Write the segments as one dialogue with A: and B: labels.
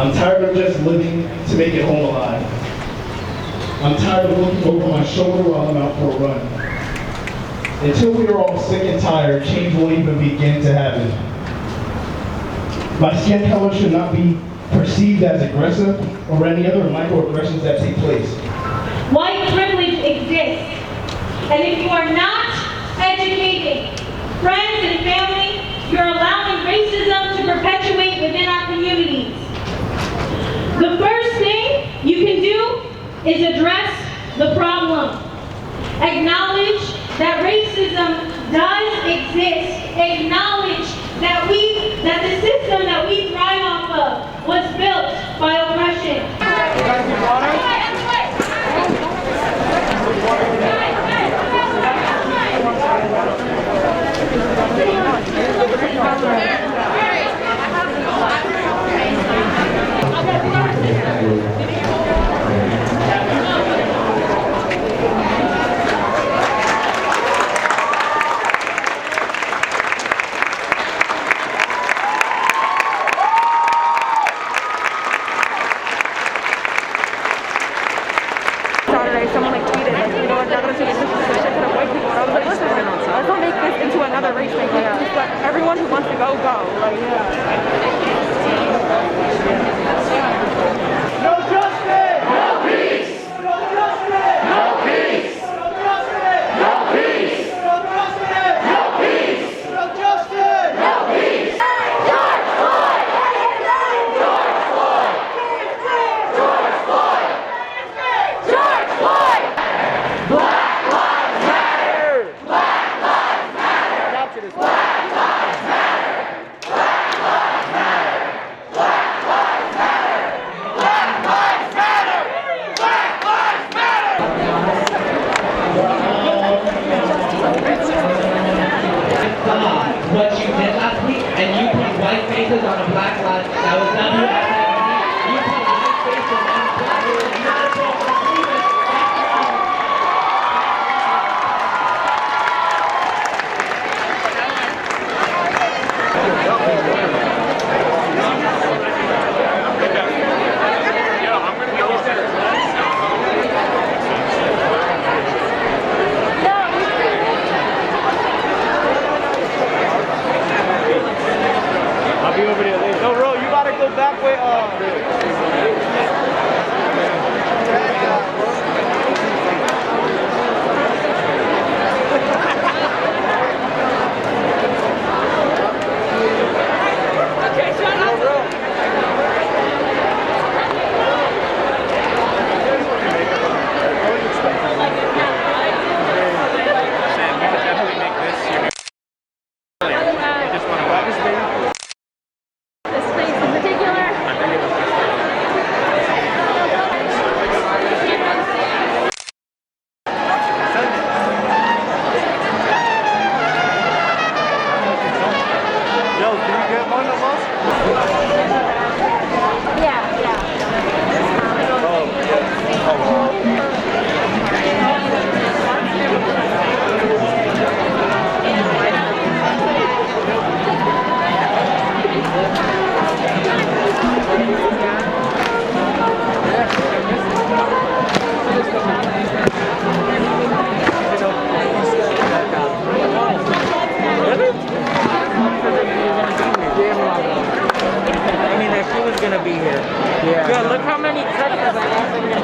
A: I'm tired of just living to make it home alive. I'm tired of looking over my shoulder while I'm out for a run. Until we are all sick and tired, change won't even begin to happen. My skin color should not be perceived as aggressive or any other microaggressions that take place.
B: White privilege exists, and if you are not educating friends and family, you're allowing racism to perpetuate within our communities. The first thing you can do is address the problem. Acknowledge that racism does exist. Acknowledge that the system that we thrive off of was built by oppression.
C: Someone like tweeted, like, you know, they're going to take a position to the white people. And I was like, listen, let's not make this into another race thing. Like, just let everyone who wants to go, go. Like,
D: No justice! No peace! No justice! No peace! No justice! No peace! No justice! No peace! No justice! No peace! George Floyd! George Floyd! George Floyd! George Floyd! Black lives matter! Black lives matter! Black lives matter! Black lives matter! Black lives matter! Black lives matter! Black lives matter!
E: God, what you did last week, and you put white faces on a black line, that was not who happened. You put white faces on a black line, you gotta talk about freedom.
D: I'll be over there later. No, Ro, you gotta go back where,
E: Gonna be here. Yeah. Yo, look how many crackers I have in your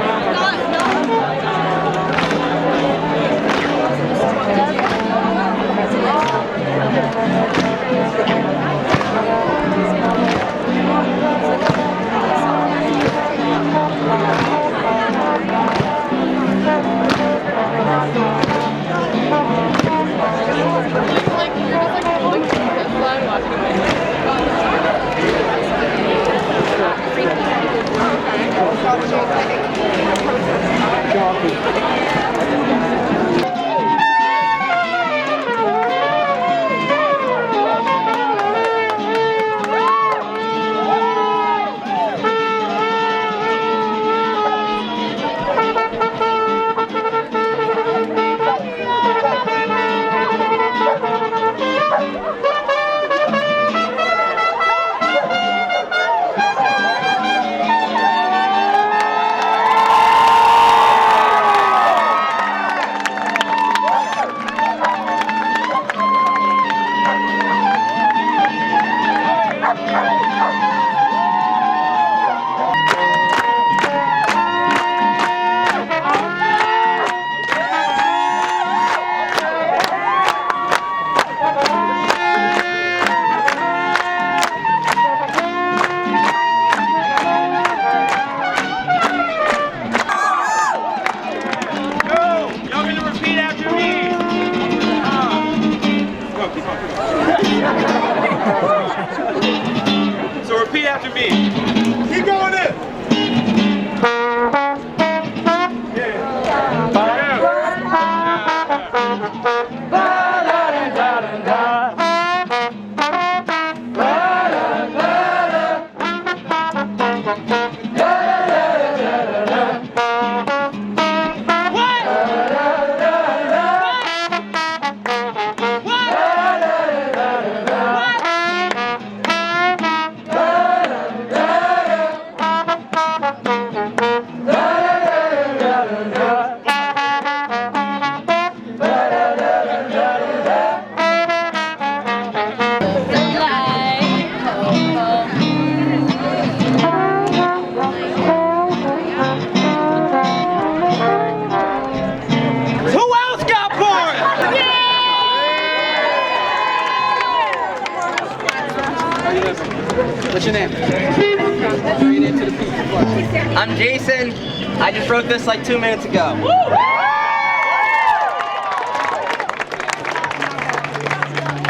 F: I'm Jason. I just wrote this like 2 minutes ago.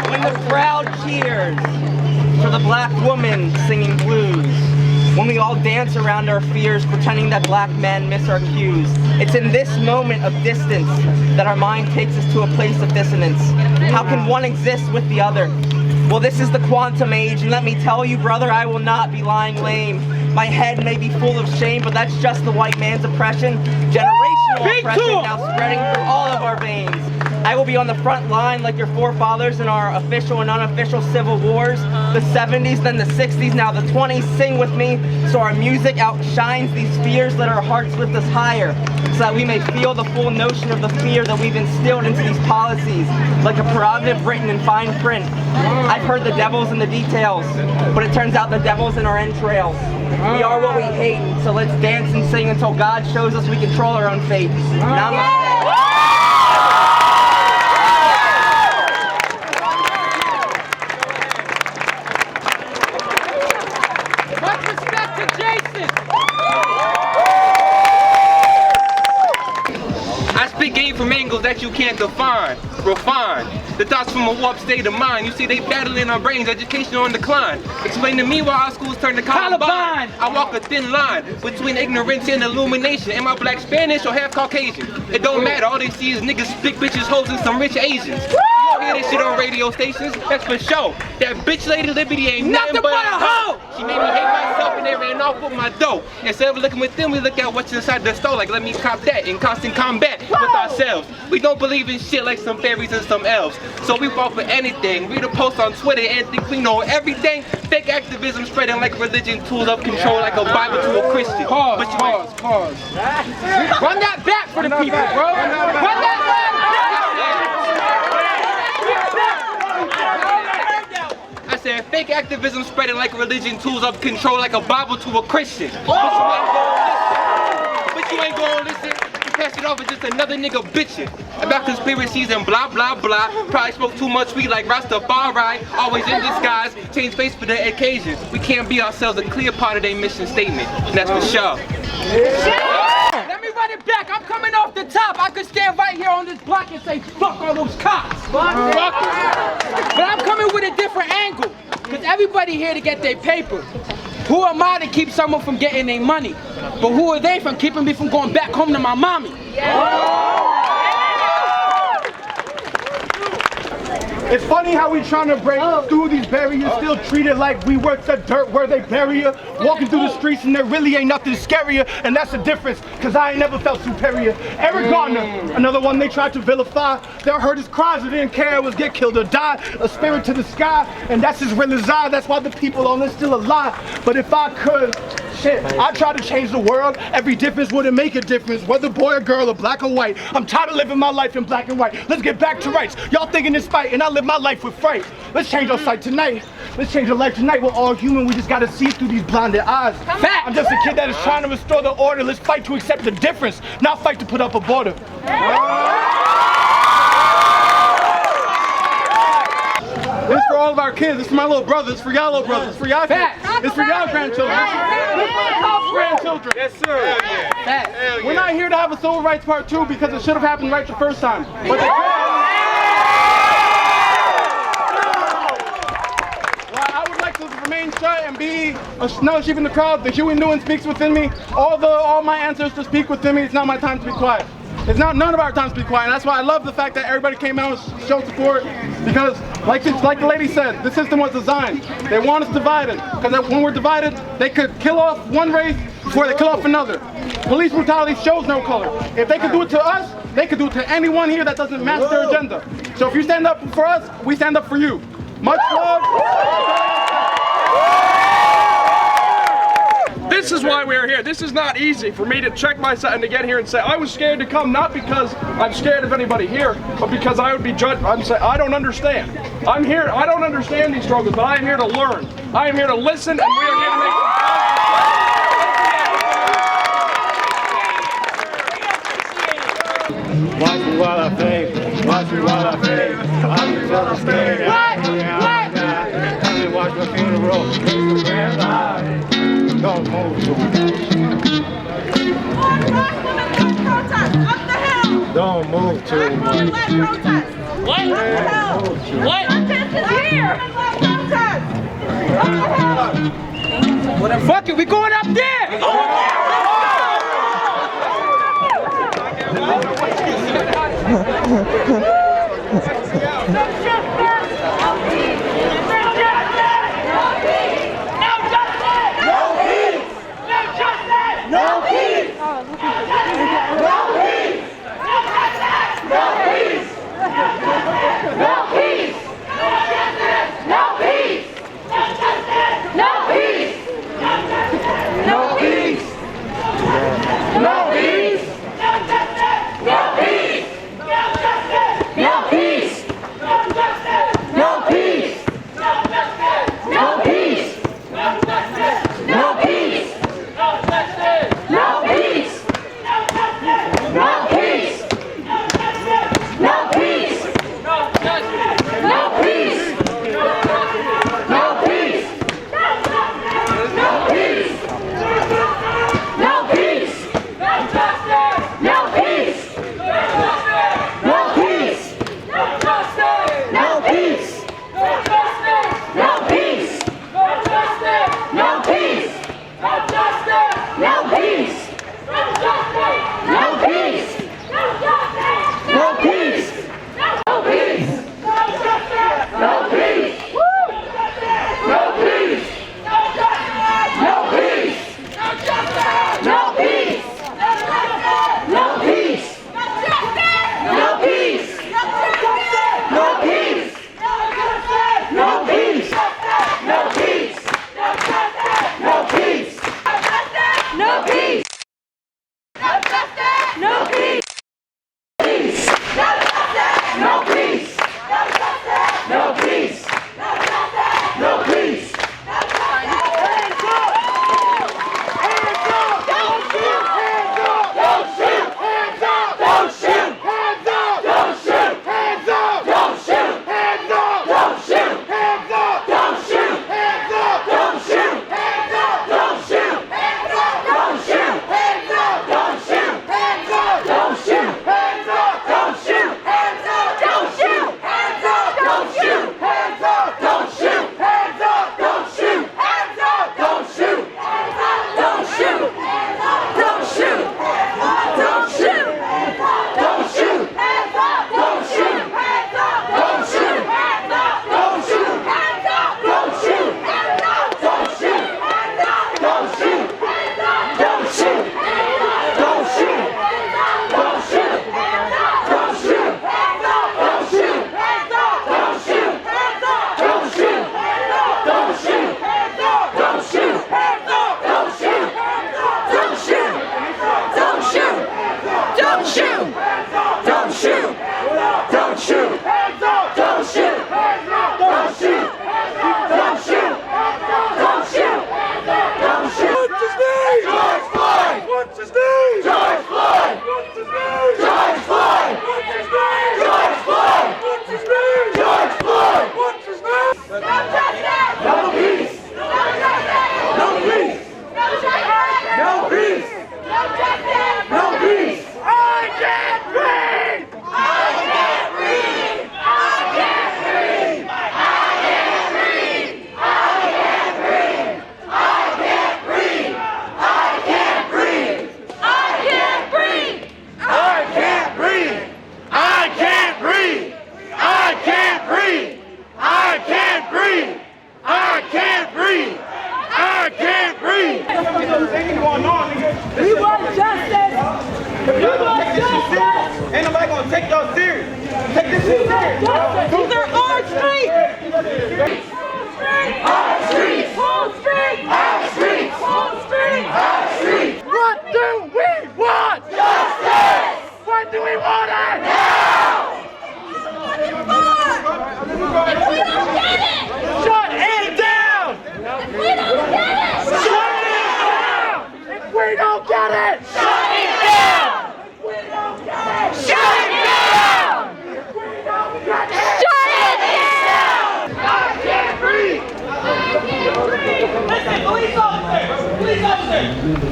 F: When the crowd cheers for the black woman singing blues, when we all dance around our fears, pretending that black men miss our cues, it's in this moment of distance that our mind takes us to a place of dissonance. How can one exist with the other? Well, this is the quantum age, and let me tell you, brother, I will not be lying lame. My head may be full of shame, but that's just the white man's oppression. Generational oppression now spreading through all of our veins. I will be on the front line like your forefathers in our official and unofficial civil wars. The 70s, then the 60s, now the 20s. Sing with me so our music outshines these fears. Let our hearts lift us higher so that we may feel the full notion of the fear that we've instilled into these policies, like a prerogative written in fine print. I've heard the devil's in the details, but it turns out the devil's in our entrails. We are what we hate, so let's dance and sing until God shows us we control our own fate. Namaste.
G: Game from angles that you can't define, refine the thoughts from a warped state of mind. You see they battling our brains, education on decline. Explain to me why our schools turn to Columbine. I walk a thin line between ignorance and illumination. Am I black, Spanish, or half Caucasian? It don't matter, all they see is niggas, big bitches, hoes, and some rich Asians. You don't hear this shit on radio stations, that's for sure. That bitch Lady Liberty ain't nothing but a hoe. She made me hate myself and they ran off with my dough. Instead of looking with them, we look at what's inside the store. Like, let me cop that in constant combat with ourselves. We don't believe in shit like some fairies and some elves. So we fall for anything. Read a post on Twitter and think we know everything. Fake activism spreading like religion, tool of control like a Bible to a Christian. Pause. Run that back for the people, bro. Run that back. I said fake activism spreading like religion, tools of control like a Bible to a Christian. But you ain't gonna listen. Pass it off as just another nigga bitching about conspiracies and blah blah blah. Probably smoke too much weed like Rastafari, always in disguise, change face for the occasion. We can't be ourselves, a clear part of their mission statement, and that's for sure.
H: Let me run it back. I'm coming off the top. I could stand right here on this block and say fuck all those cops. Fuck them. But I'm coming with a different angle, because everybody here to get their paper. Who am I to keep someone from getting their money? But who are they from keeping me from going back home to my mommy?
I: It's funny how we trying to break through these barriers, still treated like we work the dirt where they bury you. Walking through the streets and there really ain't nothing scarier, and that's the difference, cause I ain't never felt superior. Eric Garner, another one they tried to vilify. They heard his cries, but didn't care it was get killed or die. A spirit to the sky, and that's as real as I. That's why the people on this still alive. But if I could, shit, I try to change the world. Every difference wouldn't make a difference, whether boy or girl or black or white. I'm tired of living my life in black and white. Let's get back to rights. Y'all thinking it's fight, and I live my life with fright. Let's change our sight tonight. Let's change our life tonight. We're all human. We just gotta see through these blinded eyes. I'm just a kid that is trying to restore the order. Let's fight to accept the difference, not fight to put up a border. This is for all of our kids. This is my little brothers. It's for y'all little brothers. It's for y'all kids. It's for y'all grandchildren. This is for the cops' grandchildren. Yes, sir. We're not here to have a civil rights part 2 because it should have happened right the first time. But they I would like to remain shut and be another sheep in the crowd. The Huey Newton speaks within me. All my ancestors speak within me. It's not my time to be quiet. It's not none of our time to be quiet. And that's why I love the fact that everybody came out and showed support. Because, like the lady said, the system was designed. They want us divided. Because when we're divided, they could kill off one race before they kill off another. Police brutality shows no color. If they could do it to us, they could do it to anyone here that doesn't match their agenda. So if you stand up for us, we stand up for you. Much love.
J: This is why we're here. This is not easy for me to check myself and to get here and say I was scared to come, not because I'm scared of anybody here, but because I would be judged. I'm saying I don't understand. I'm here. I don't understand these struggles, but I am here to learn. I am here to listen, and we are here to make some progress.
D: Watch me while I fade. Watch me while I fade. I'm feeling scared. Come and watch my funeral. Don't move. move too much.
H: What? What?
C: Protest is here! Protest!
H: Well then fuck it, we going up there!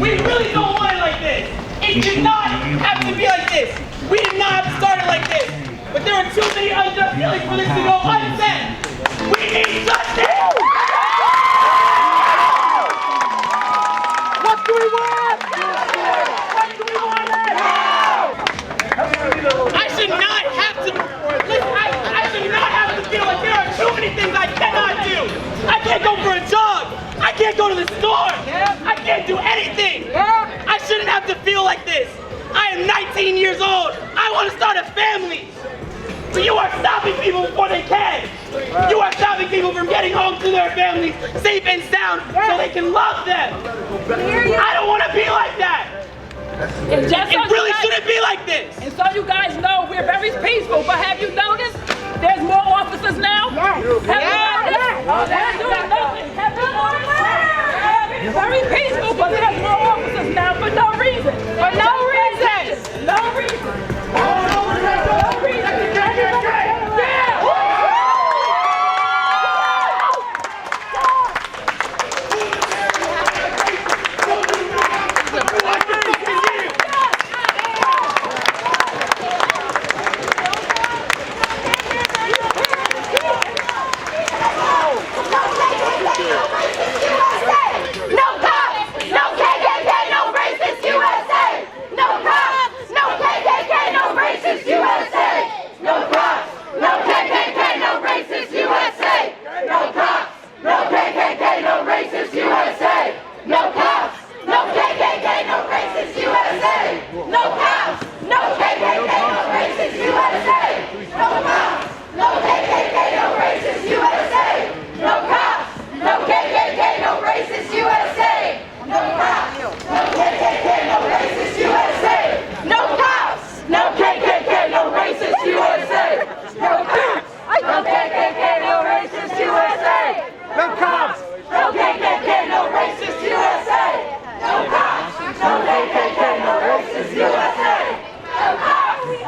K: We really don't want it like this. It cannot
F: have to be like this. We did not have to start it like this. But there are too many unjust killings for this to go unsaid. We need justice!
H: What do we want? What do we want now?
F: I should not have to, listen, I should not have to feel like there are too many things I cannot do. I can't go for a jog. I can't go to the store. I can't do anything. I shouldn't have to feel like this. I am 19 years old. I want to start a family. But you are stopping people before they can. You are stopping people from getting home to their families safe and sound so they can love them. I don't want to be like that. It really shouldn't be like this.
H: And so you guys know we're very peaceful, but have you noticed there's more officers now? Have you noticed? They're doing nothing. Have you noticed? It's very peaceful, but there's more officers now for no reason. For no reason. No reason. No reason.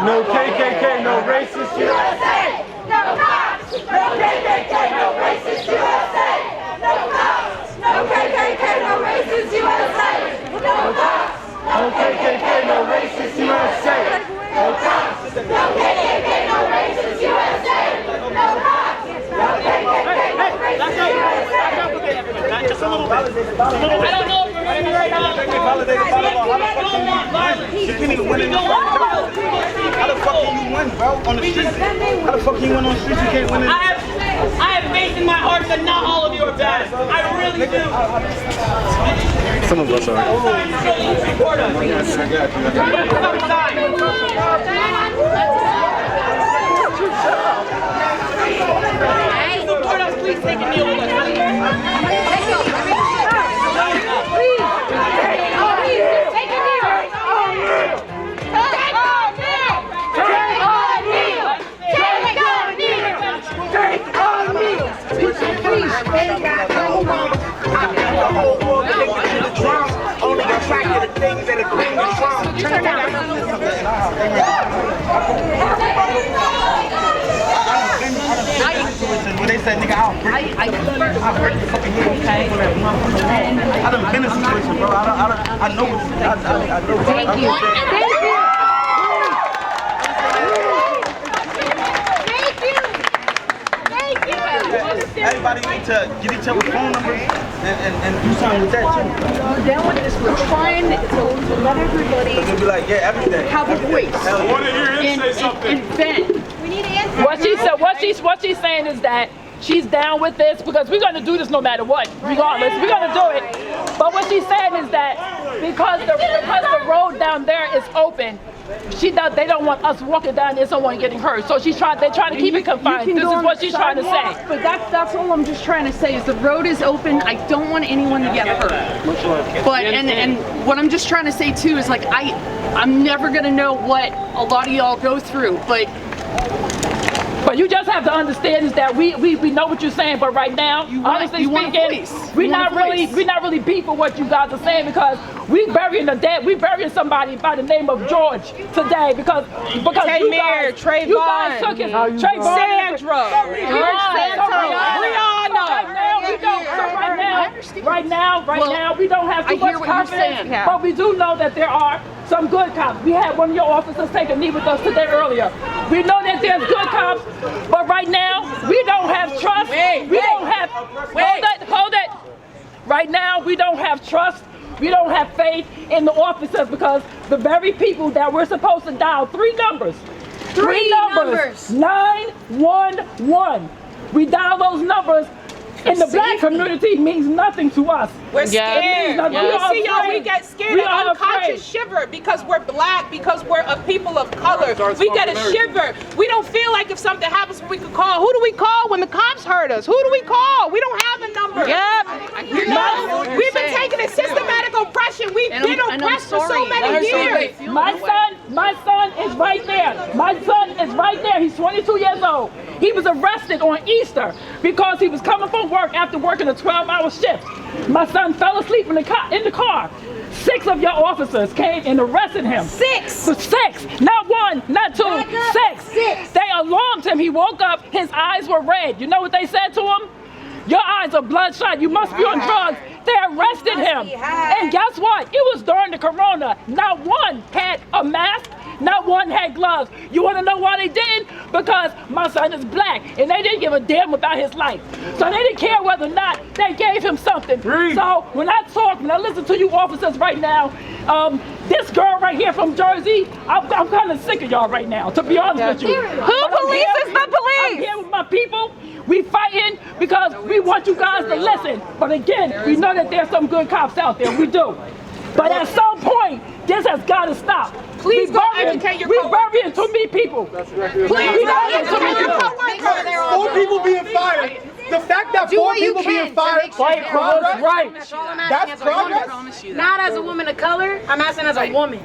D: No KKK, no racist USA! No cops! No KKK, no racist USA! No cops! No KKK, no racist USA! No cops! No KKK, no racist USA! No cops! No KKK, no racist USA! No cops! No KKK, no racist USA!
F: Just a little bit. I don't know if we're ready right now.
I: You can't even win in the How the fuck can you win, bro? On the street? How the fuck can you win on the street? You can't win in
F: I have faith in my heart that not all of you are bad. I really do.
D: Some of us are.
F: Support us. Support us, please take a kneel with us.
I: Only attracted to things that are bringing from. When they said, nigga, I'll break the fucking head. I done been in a situation, bro. I know what's I know. Thank you. Everybody need to get each other phone numbers and do something with that too.
K: We're down with this. We're trying to let everybody
I: They'll be like, yeah, everything.
K: have a voice.
J: I want to hear him say something.
K: And vent.
B: We need answers.
H: What she's saying is that she's down with this because we're going to do this no matter what, regardless. We're going to do it. But what she's saying is that because the road down there is open, they don't want us walking down there, someone getting hurt. So they're trying to keep it confined. This is what she's trying to say.
K: But that's all I'm just trying to say is the road is open. I don't want anyone to get hurt. But and what I'm just trying to say too is like I'm never gonna know what a lot of y'all go through, but
H: you just have to understand is that we know what you're saying, but right now, honestly speaking, we're not really beat for what you guys are saying because we burying the dead. We burying somebody by the name of George today because you guys took it. Trayvon,
C: Sandra.
H: We all know. So right now,
L: Right now, we don't have too much confidence, but we do know that there are some good cops. We had one of your officers take a knee with us today earlier. We know that there's good cops, but right now, we don't have trust. Hold it. Right now, we don't have trust. We don't have faith in the officers because the very people that we're supposed to dial three numbers. 911. We dial those numbers in the black community means nothing to us.
M: We're scared.
L: We
M: see y'all, we get scared and unconscious shiver because we're black, because we're a people of color. We get a shiver. We don't feel like if something happens, we could call. Who do we call when the cops hurt us? Who do we call? We don't have a number.
K: Yep.
M: You know, we've been taking a systematic oppression. We've been oppressed for so many years.
L: My son is right there. My son is right there. He's 22 years old. He was arrested on Easter because he was coming from work after working a 12-hour shift. My son fell asleep in the car. 6 of your officers came and arrested him. 6! Not 1, not 2, 6. They alarmed him. He woke up, his eyes were red. You know what they said to him? Your eyes are bloodshot. You must be on drugs. They arrested him. And guess what? It was during the corona. Not one had a mask. Not one had gloves. You want to know why they didn't? Because my son is black, and they didn't give a damn about his life. So they didn't care whether or not they gave him something. So when I listen to you officers right now, this girl right here from Jersey, I'm kind of sick of y'all right now, to be honest with you.
K: Who polices the police?
L: I'm here with my people. We fighting because we want you guys to listen. But again, we know that there's some good cops out there. We do. But at some point, this has got to stop.
M: Please go educate your coworkers.
L: We're burying too many people.
M: Please go educate your coworkers.
I: 4 people being fired. The fact that 4 people being fired is progress.
L: Right.
I: That's progress.
N: Not as a woman of color. I'm asking as a woman.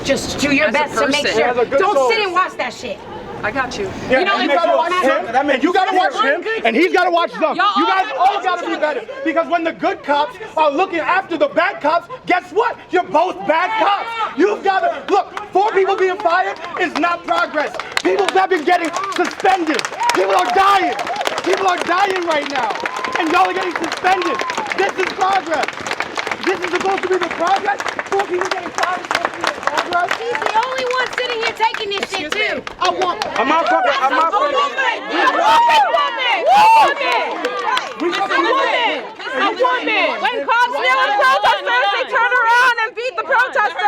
N: Just do your best to make sure. Don't sit and watch that shit.
K: I got you.
I: Yeah, you gotta watch him, and you gotta watch him, and he's gotta watch them. You guys all gotta be better. Because when the good cops are looking after the bad cops, guess what? You're both bad cops. You've gotta, look, 4 people being fired is not progress. People have been getting suspended. People are dying. People are dying right now. And y'all are getting suspended. This is progress. This is supposed to be the progress. 4 people getting fired is supposed to be the progress.
N: He's the only one sitting here taking this shit too.
I: I'm not fucking.
K: A woman. When cops kneel on protesters, they turn around and beat the protesters.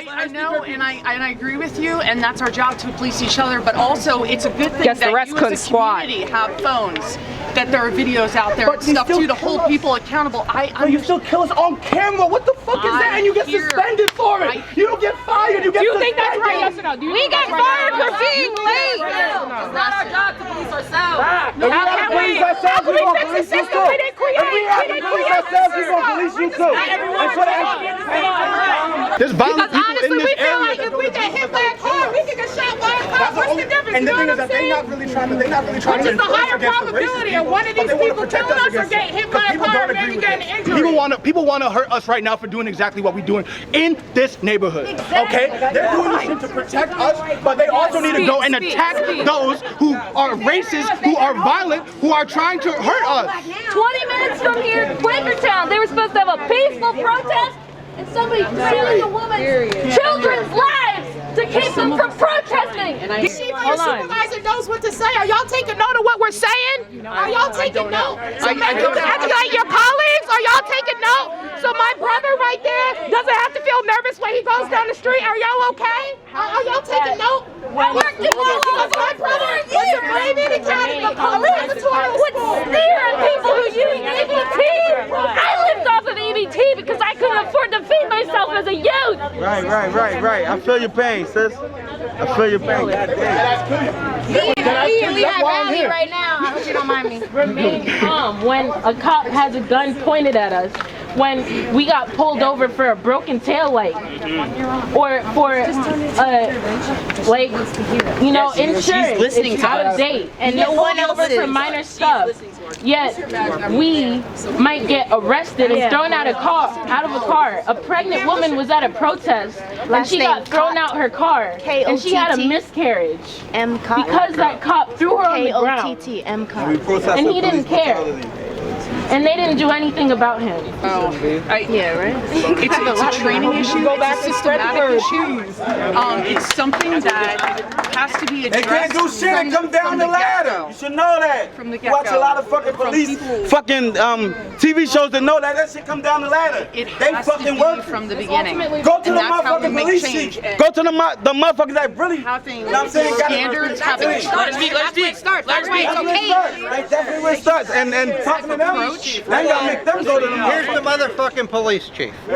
K: I know, and I agree with you, and that's our job to police each other. But also, it's a good thing that you as a community have phones, that there are videos out there and stuff too to hold people accountable.
I: But you still kill us on camera. What the fuck is that? And you get suspended for it. You don't get fired. You get suspended.
K: Do you think that's right? Yes or no?
N: We get fired for being late.
K: It's not our job to police ourselves.
I: How can we fix the system? We didn't create. If we have to police ourselves, we're gonna police you too. There's violent people in this area.
M: Like if we get hit by a car, we can get shot by a car. What's the difference?
I: And the thing is that they're not really trying to.
M: Which is the higher probability of one of these people killing us or getting hit by a car and maybe getting injured.
I: People want to hurt us right now for doing exactly what we're doing in this neighborhood. Okay? They're doing this shit to protect us, but they also need to go and attack those who are racist, who are violent, who are trying to hurt us.
O: 20 minutes from here, Quakertown, they were supposed to have a peaceful protest, and somebody stealing a woman's children's lives to keep them from protesting.
M: Your supervisor knows what to say. Are y'all taking note of what we're saying? Are y'all taking note? So maybe you can educate your colleagues. Are y'all taking note? So my brother right there doesn't have to feel nervous when he goes down the street. Are y'all okay? Are y'all taking note? Because my brother was a brave County police.
O: What's steering people who use EBT? I lived off of EBT because I couldn't afford to feed myself as a youth.
P: Right. I feel your pain, sis. I feel your pain.
N: We have rally right now. I hope you don't mind me.
O: Remain calm when a cop has a gun pointed at us. When we got pulled over for a broken tail light, or for insurance, it's out of date, and no one else for minor stuff. Yet we might get arrested and thrown out of a car. A pregnant woman was at a protest and she got thrown out her car and she had a miscarriage because that cop threw her on the ground and he didn't care. And they didn't do anything about him.
K: Yeah, right? It's a training issue. It's a systematic issue. It's something that has to be addressed.
P: They can't do shit and come down the ladder. You should know that.
K: From the
P: You watch a lot of fucking police, fucking TV shows that know that shit come down the ladder.
K: It
P: they
K: has
P: fucking
K: to be
P: work
K: from the beginning.
P: Go to
K: And
P: the
K: that's how we
P: motherfucking
K: make
P: police
K: change.
P: chief. Go to the motherfuckers that really,
K: having
P: you know what I'm saying?
K: standards, having
P: Let it
K: starts. That's why it's okay.
P: That's definitely where it starts. And talking to them, they gotta make them go to the
Q: Here's the motherfucking police chief.
P: Yo!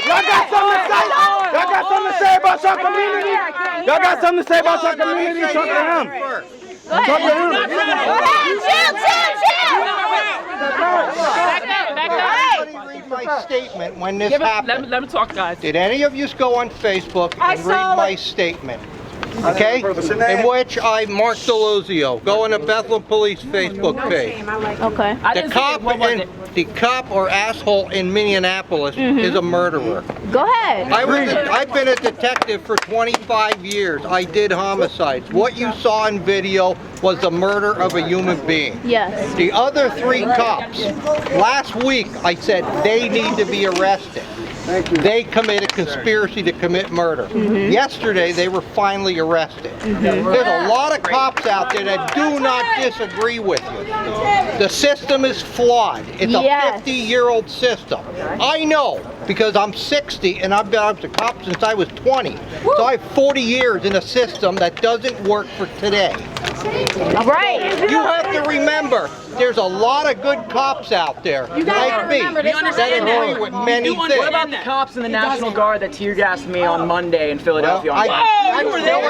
P: Y'all got something to say? Y'all got something to say about your community? Y'all got something to say about your community? Talk to him. Talk to him.
Q: Read my statement when this happened.
L: Let me talk, guys.
Q: Did any of you go on Facebook and read my statement? Okay? In which I marked Deluzio. Go on the Bethlehem Police Facebook page.
O: Okay.
Q: The cop or asshole in Minneapolis is a murderer.
O: Go ahead.
Q: I've been a detective for 25 years. I did homicides. What you saw in video was the murder of a human being.
O: Yes.
Q: The other 3 cops, last week I said they need to be arrested. They committed conspiracy to commit murder. Yesterday they were finally arrested. There's a lot of cops out there that do not disagree with you. The system is flawed. It's a 50-year-old system. I know because I'm 60 and I've been a cop since I was 20. So I have 40 years in a system that doesn't work for today.
O: Right.
Q: You have to remember, there's a lot of good cops out there, like me, that agree with many things.
F: What about the cops in the National Guard that tear gassed me on Monday in Philadelphia?
Q: I were there.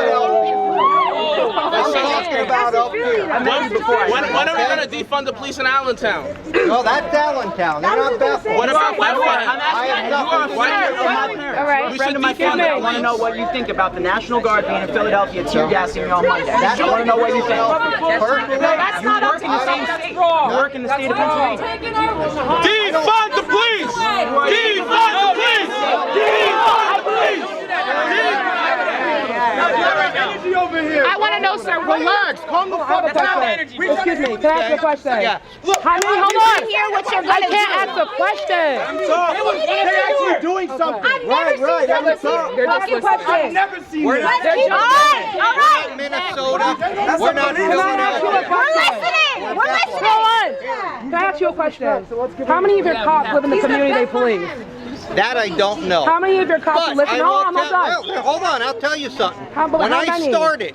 Q: I'm talking about up here.
G: When are we going to defund the police in Allentown?
Q: No, that's Allentown. They're not Bethlehem.
G: What about Bethlehem?
F: All right. A friend of my family, I want to know what you think about the National Guard being in Philadelphia tear gassing me on Monday. I want to know what you think.
L: That's not up to the same state.
F: You work in the state of Pennsylvania.
P: Defund the police! Defund the police! Defund the police!
M: I want to know, sir.
P: Relax. Calm the fuck down.
L: Excuse me. Can I ask a question?
Q: Yeah.
L: How many? Hold on.
M: Hear what you're
L: I
M: gonna
L: can't
M: do.
L: ask a question.
P: They're actually doing something.
M: I've never seen
L: Ask a question.
P: I've never seen
Q: We're
P: that.
Q: not
M: All right.
Q: Minnesota. We're not
L: Can I ask you a
Q: Philadelphia.
L: question?
M: We're listening.
L: Go on. Can I ask you a question? How many of your cops live in the community they police?
Q: That I don't know.
L: How many of your cops
Q: But
L: live in?
Q: I
L: Hold on,
Q: walked
L: hold
Q: out,
L: on.
Q: well, hold on, I'll tell you something.
L: How
Q: When I
L: many?
Q: started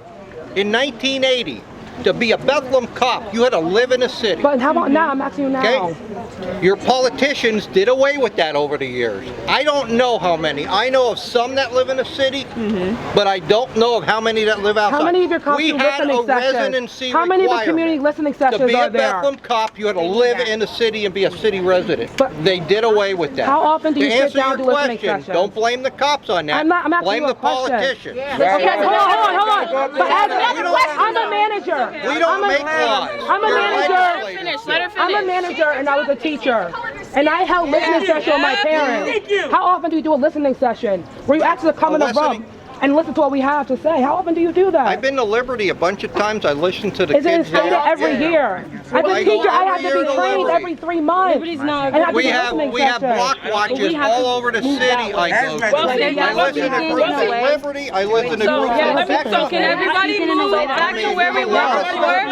Q: in 1980, to be a Bethlehem cop, you had to live in a city.
L: But how about now? I'm asking you now.
Q: Okay? Your politicians did away with that over the years. I don't know how many. I know of some that live in a city, but I don't know of how many that live outside.
L: How many of your cops
Q: we
L: do
Q: had
L: listening
Q: a
L: sessions?
Q: residency
L: How many of the
Q: requirement.
L: community listening
Q: To
L: sessions
Q: be
L: are
Q: a
L: there?
Q: Bethlehem cop, you had to live in the city and be a city resident. They did away with that.
L: How often do you
Q: to
L: sit
Q: answer
L: down
Q: your
L: to listening
Q: question,
L: sessions?
Q: don't blame the cops on that.
L: I'm asking
Q: blame
L: you a
Q: the
L: question.
Q: politicians.
L: Okay, hold on. But I'm a manager.
Q: We don't make laws.
L: I'm a manager. I'm a manager and I was a teacher. And I held listening session with my parents. How often do you do a listening session? Where you actually come in a room and listen to what we have to say? How often do you do that?
Q: I've been to Liberty a bunch of times. I listen to the
L: Is it
Q: kids
L: instructed
Q: there.
L: every year? As a teacher, I have to be trained every 3 months.
Q: We have block watches all over the city I go to. I listen to groups at Liberty. I listen to groups at Texas.
D: So can everybody move back to where we were before?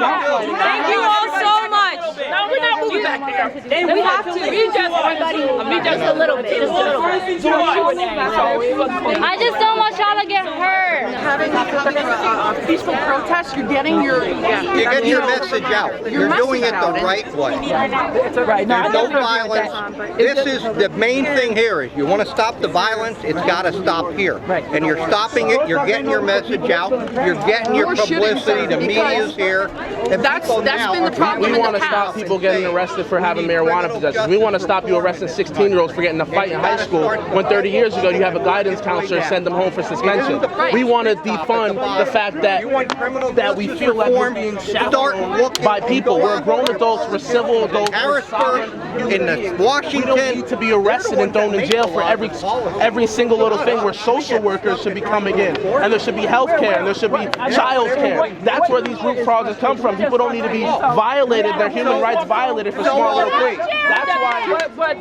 D: Thank you all so much.
L: No, we're not moving back there.
D: And we have to.
L: We just a little bit. Just a little bit.
O: I just don't want y'all to get hurt.
K: Having a peaceful protest, you're getting your
Q: message out. You're doing it the right way. There's no violence. This is the main thing here is you want to stop the violence, it's got to stop here. And you're stopping it, you're getting your message out, you're getting your publicity, the media's here.
K: That's been the problem in the past.
J: People getting arrested
R: arrested for having marijuana possession. We want to stop you arresting 16-year-olds for getting in a fight in high school when 30 years ago you have a guidance counselor send them home for suspension. We want to defund the fact that we feel like we're being shackled by people. We're grown adults, we're civil adults, we're sovereign.
Q: In Washington,
R: we don't need to be arrested and thrown in jail for every single little thing where social workers should be coming in. And there should be health care, and there should be child care. That's where these root causes come from. People don't need to be violated, their human rights violated for small little things. That's why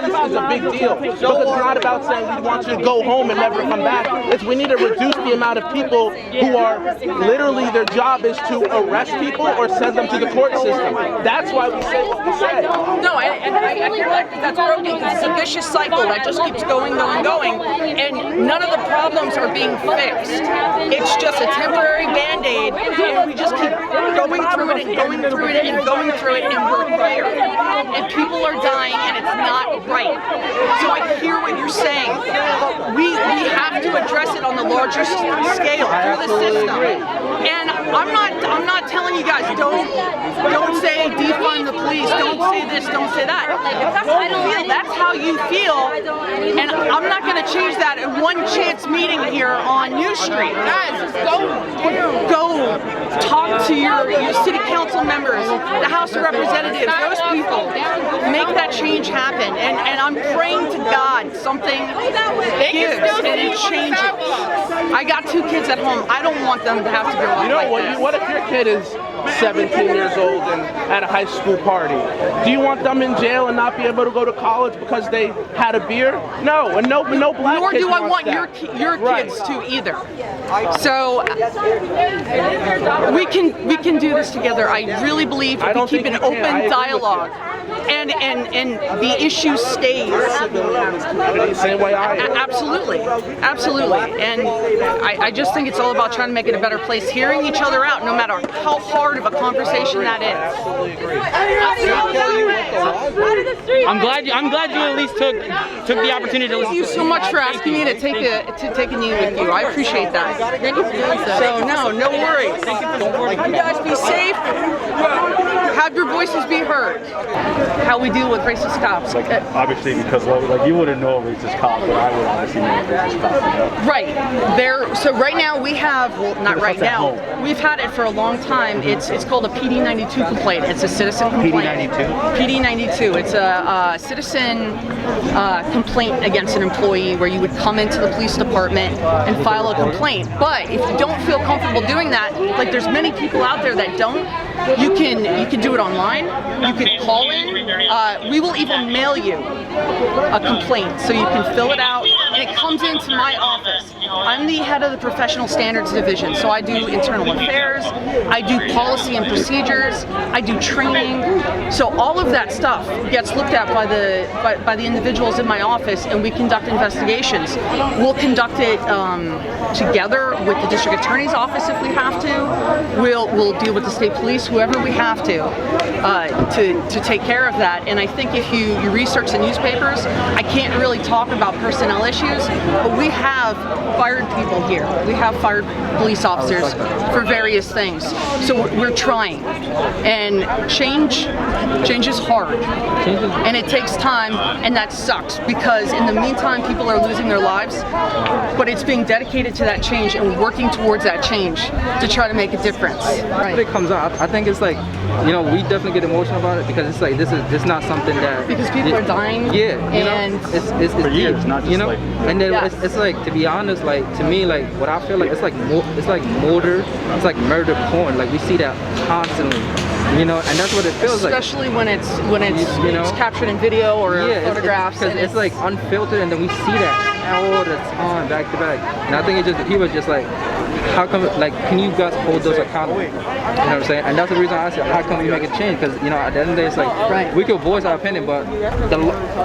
R: this is a big deal. Because it's not about saying we want you to go home and never come back. It's we need to reduce the amount of people who are literally their job is to arrest people or send them to the court system. That's why we say what we say.
K: No, and I feel like that's broken because it's a vicious cycle that just keeps going, and none of the problems are being fixed. It's just a temporary Band-Aid, and we just keep going through it and going through it and going through it, and we're here. And people are dying, and it's not right. So I hear what you're saying, but we have to address it on the larger scale through the system. And I'm not telling you guys don't say defund the police, don't say this, don't say that. If that's how you feel, that's how you feel, and I'm not going to change that in one chance meeting here on New Street. Guys, go talk to your city council members, the House of Representatives, those people. Make that change happen, and I'm praying to God something gives and it changes. I got 2 kids at home. I don't want them to have to grow up like this.
R: What if your kid is 17 years old and at a high school party? Do you want them in jail and not be able to go to college because they had a beer? No, and no black
K: Nor
R: kid
K: do I want
R: that.
K: your kids to either. So we can do this together. I really believe if we keep an open dialogue and the issue stays.
R: Same way I am.
K: Absolutely. And I just think it's all about trying to make it a better place, hearing each other out, no matter how hard of a conversation that is.
S: I'm glad you at least took the opportunity to listen.
K: Thank you so much for asking me to take a knee with you. I appreciate that. Thank you for doing so. So no worries. Thank you for supporting. You guys be safe. Have your voices be heard. How we deal with racist cops.
T: Like obviously because like you wouldn't know a racist cop, but I would obviously know a racist cop.
K: Right. So right now we have, well, not right now. We've had it for a long time. It's called a PD-92 complaint. It's a citizen complaint. PD-92? PD-92. It's a citizen complaint against an employee where you would come into the police department and file a complaint. But if you don't feel comfortable doing that, like there's many people out there that don't, you can do it online. You can call in. We will even mail you a complaint so you can fill it out, and it comes into my office. I'm the head of the Professional Standards Division, so I do internal affairs, I do policy and procedures, I do training. So all of that stuff gets looked at by the individuals in my office, and we conduct investigations. We'll conduct it together with the district attorney's office if we have to. We'll deal with the state police, whoever we have to take care of that. And I think if you research the newspapers, I can't really talk about personnel issues, but we have fired people here. We have fired police officers for various things. So we're trying. And change is hard. And it takes time, and that sucks because in the meantime people are losing their lives, but it's being dedicated to that change and working towards that change to try to make a difference.
U: When it comes out, I think it's like, you know, we definitely get emotional about it because it's like this not something that
K: because people are dying.
U: Yeah, you
K: and
U: know, it's
T: for years, not just
U: you know,
T: like.
U: And then it's like, to be honest, like to me, like what I feel like it's like murder, it's like murder porn. Like we see that constantly, you know, and that's what it feels
K: especially
U: like.
K: Especially when it's captured in video or photographs.
U: Because it's like unfiltered, and then we see that all the time, back to back. And I think it's just people are just like, how come, like, can you guys hold those accountable? You know what I'm saying? And that's the reason I said, how come we make a change? Because, you know, at the end of the day, it's like, we can voice our opinion, but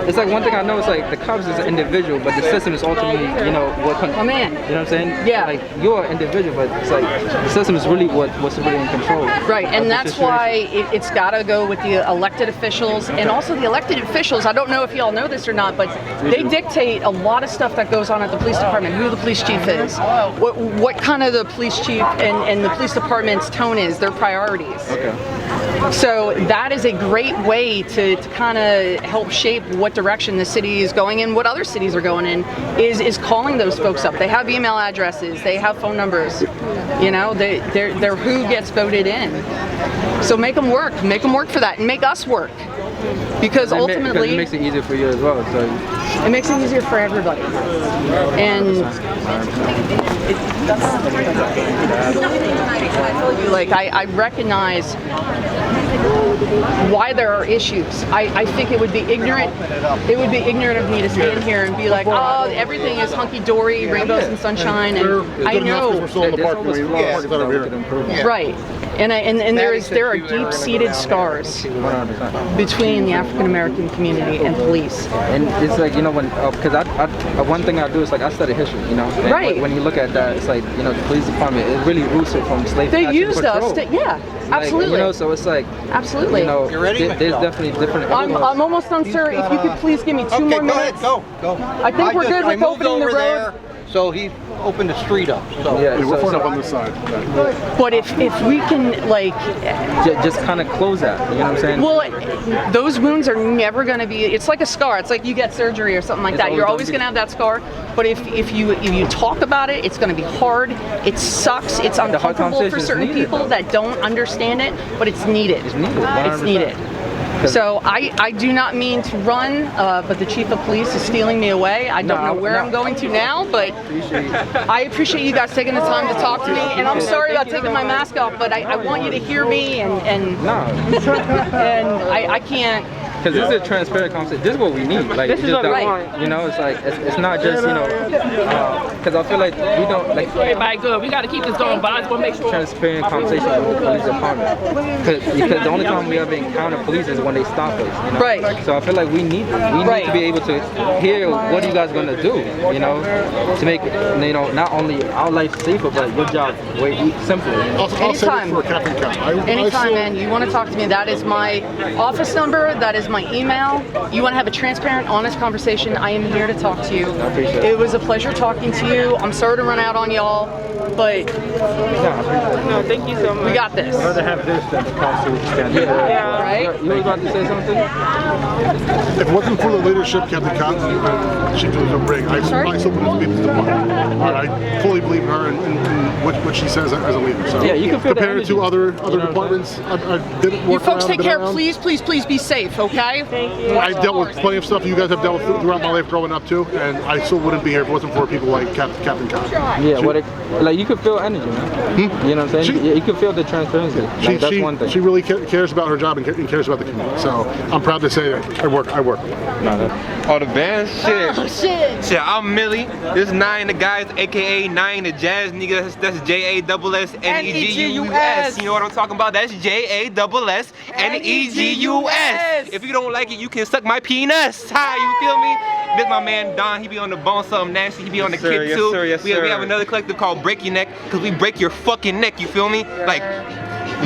U: it's like one thing I know is like, the cops is an individual, but the system is ultimately, you know, what, you know what I'm saying?
K: Yeah.
U: Like, you're an individual, but it's like, the system is really what's really in control.
K: Right, and that's why it's got to go with the elected officials, and also the elected officials, I don't know if y'all know this or not, but they dictate a lot of stuff that goes on at the police department, who the police chief is, what kind of of the police chief and the police department's tone is, their priorities.
U: Okay.
K: So that is a great way to kind of help shape what direction the city is going in, what other cities are going in, is calling those folks up. They have email addresses, they have phone numbers, you know, they're who gets voted in. So make them work for that, and make us work. Because ultimately,
U: it makes it easier for you as well. So
K: it makes it easier for everybody. And like I recognize why there are issues. I think it would be ignorant. It would be ignorant of me to stand here and be like, oh, everything is hunky dory, rainbows and sunshine. And I know, right? And there are deep-seated scars between the African American community and police.
U: And it's like, you know, when because one thing I do is like I study history, you know. And
K: right.
U: When you look at that, it's like, you know, the police department, it really roots it from slave.
K: They used us to, yeah, absolutely.
U: Like, you know, so it's like,
K: absolutely.
U: You know,
Q: you ready?
U: There's definitely different.
K: I'm almost done, sir. If you could please give me 2 more minutes.
Q: Go.
K: I think we're good with opening the road.
Q: There, so he opened the street up. So.
T: Yeah, we're pulling up on this side.
K: But if we can, like,
U: just kind of close that, you know what I'm saying?
K: Well, those wounds are never going to be. It's like a scar. It's like you get surgery or something like that. You're always going to have that scar. But if you talk about it, it's going to be hard. It sucks. It's uncomfortable for certain people that don't understand it. But it's needed. It's needed. It's needed. So I do not mean to run, but the chief of police is stealing me away. I don't know where I'm going to now, but I appreciate you guys taking the time to talk to me. And I'm sorry about taking my mask off, but I want you to hear me, and I can't.
U: Because this is a transparent conversation. This is what we need. Like,
K: this is what we want.
U: You know, it's like it's not just, you know, because I feel like we don't like.
L: Everybody good. We got to keep this going, but I just want to make sure.
U: Transparent conversation with the police department. Because the only time we ever encounter police is when they stop us. You know?
K: Right.
U: So I feel like we need to be able to hear what you guys are gonna do. You know, to make, you know, not only our life safer, but your job way simpler.
K: Anytime. Anytime, man. You want to talk to me? That is my office number. That is my email. You want to have a transparent, honest conversation, I am here to talk to you.
U: I appreciate
K: it. It was a pleasure talking to you. I'm sorry to run out on y'all, but
U: no, thank you so much.
K: We got this.
T: I'd rather have this than the Constitution.
K: Yeah, right?
U: You were about to say something?
A: If it wasn't for the leadership, Captain Cotton, she was a brig. I still wouldn't be the department. I fully believe in her and what she says as a leader. So
U: yeah, you can feel
A: compared to other departments, I didn't work.
K: You folks take care. Please be safe, okay?
A: Thank you. I dealt with plenty of stuff you guys have dealt with throughout my life growing up too, and I still wouldn't be here if it wasn't for people like Captain Cotton.
U: Yeah, like you could feel energy, man. You know what I'm saying? You can feel the transparency. Like, that's one thing.
A: She really cares about her job and cares about the community. So I'm proud to say that I work.
G: Oh, the band? Shit.
K: Oh, shit.
G: I'm Millie. This is 9 the guys, aka 9 the jazz niggas. That's JASSNEGUS. You know what I'm talking about? That's JASSNEGUS. If you don't like it, you can suck my penis. Hi, you feel me? This my man Don. He be on the bone, something nasty. He be on the kid too. We have another collective called Break Your Neck, because we break your fucking neck. You feel me? Like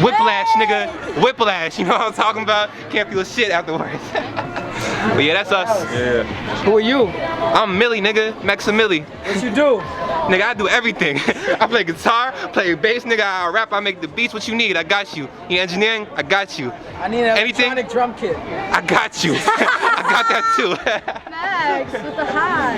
G: whiplash, nigga. Whiplash. You know what I'm talking about? Can't feel shit afterwards. But yeah, that's us.
U: Yeah. Who are you?
G: I'm Millie, nigga. Maximillie.
U: What you do?
G: Nigga, I do everything. I play guitar, play bass, nigga. I rap, I make the beats. What you need, I got you. You engineering, I got you.
H: I need an electronic drum kit.
G: I got you. I got that too.
N: Max with the high.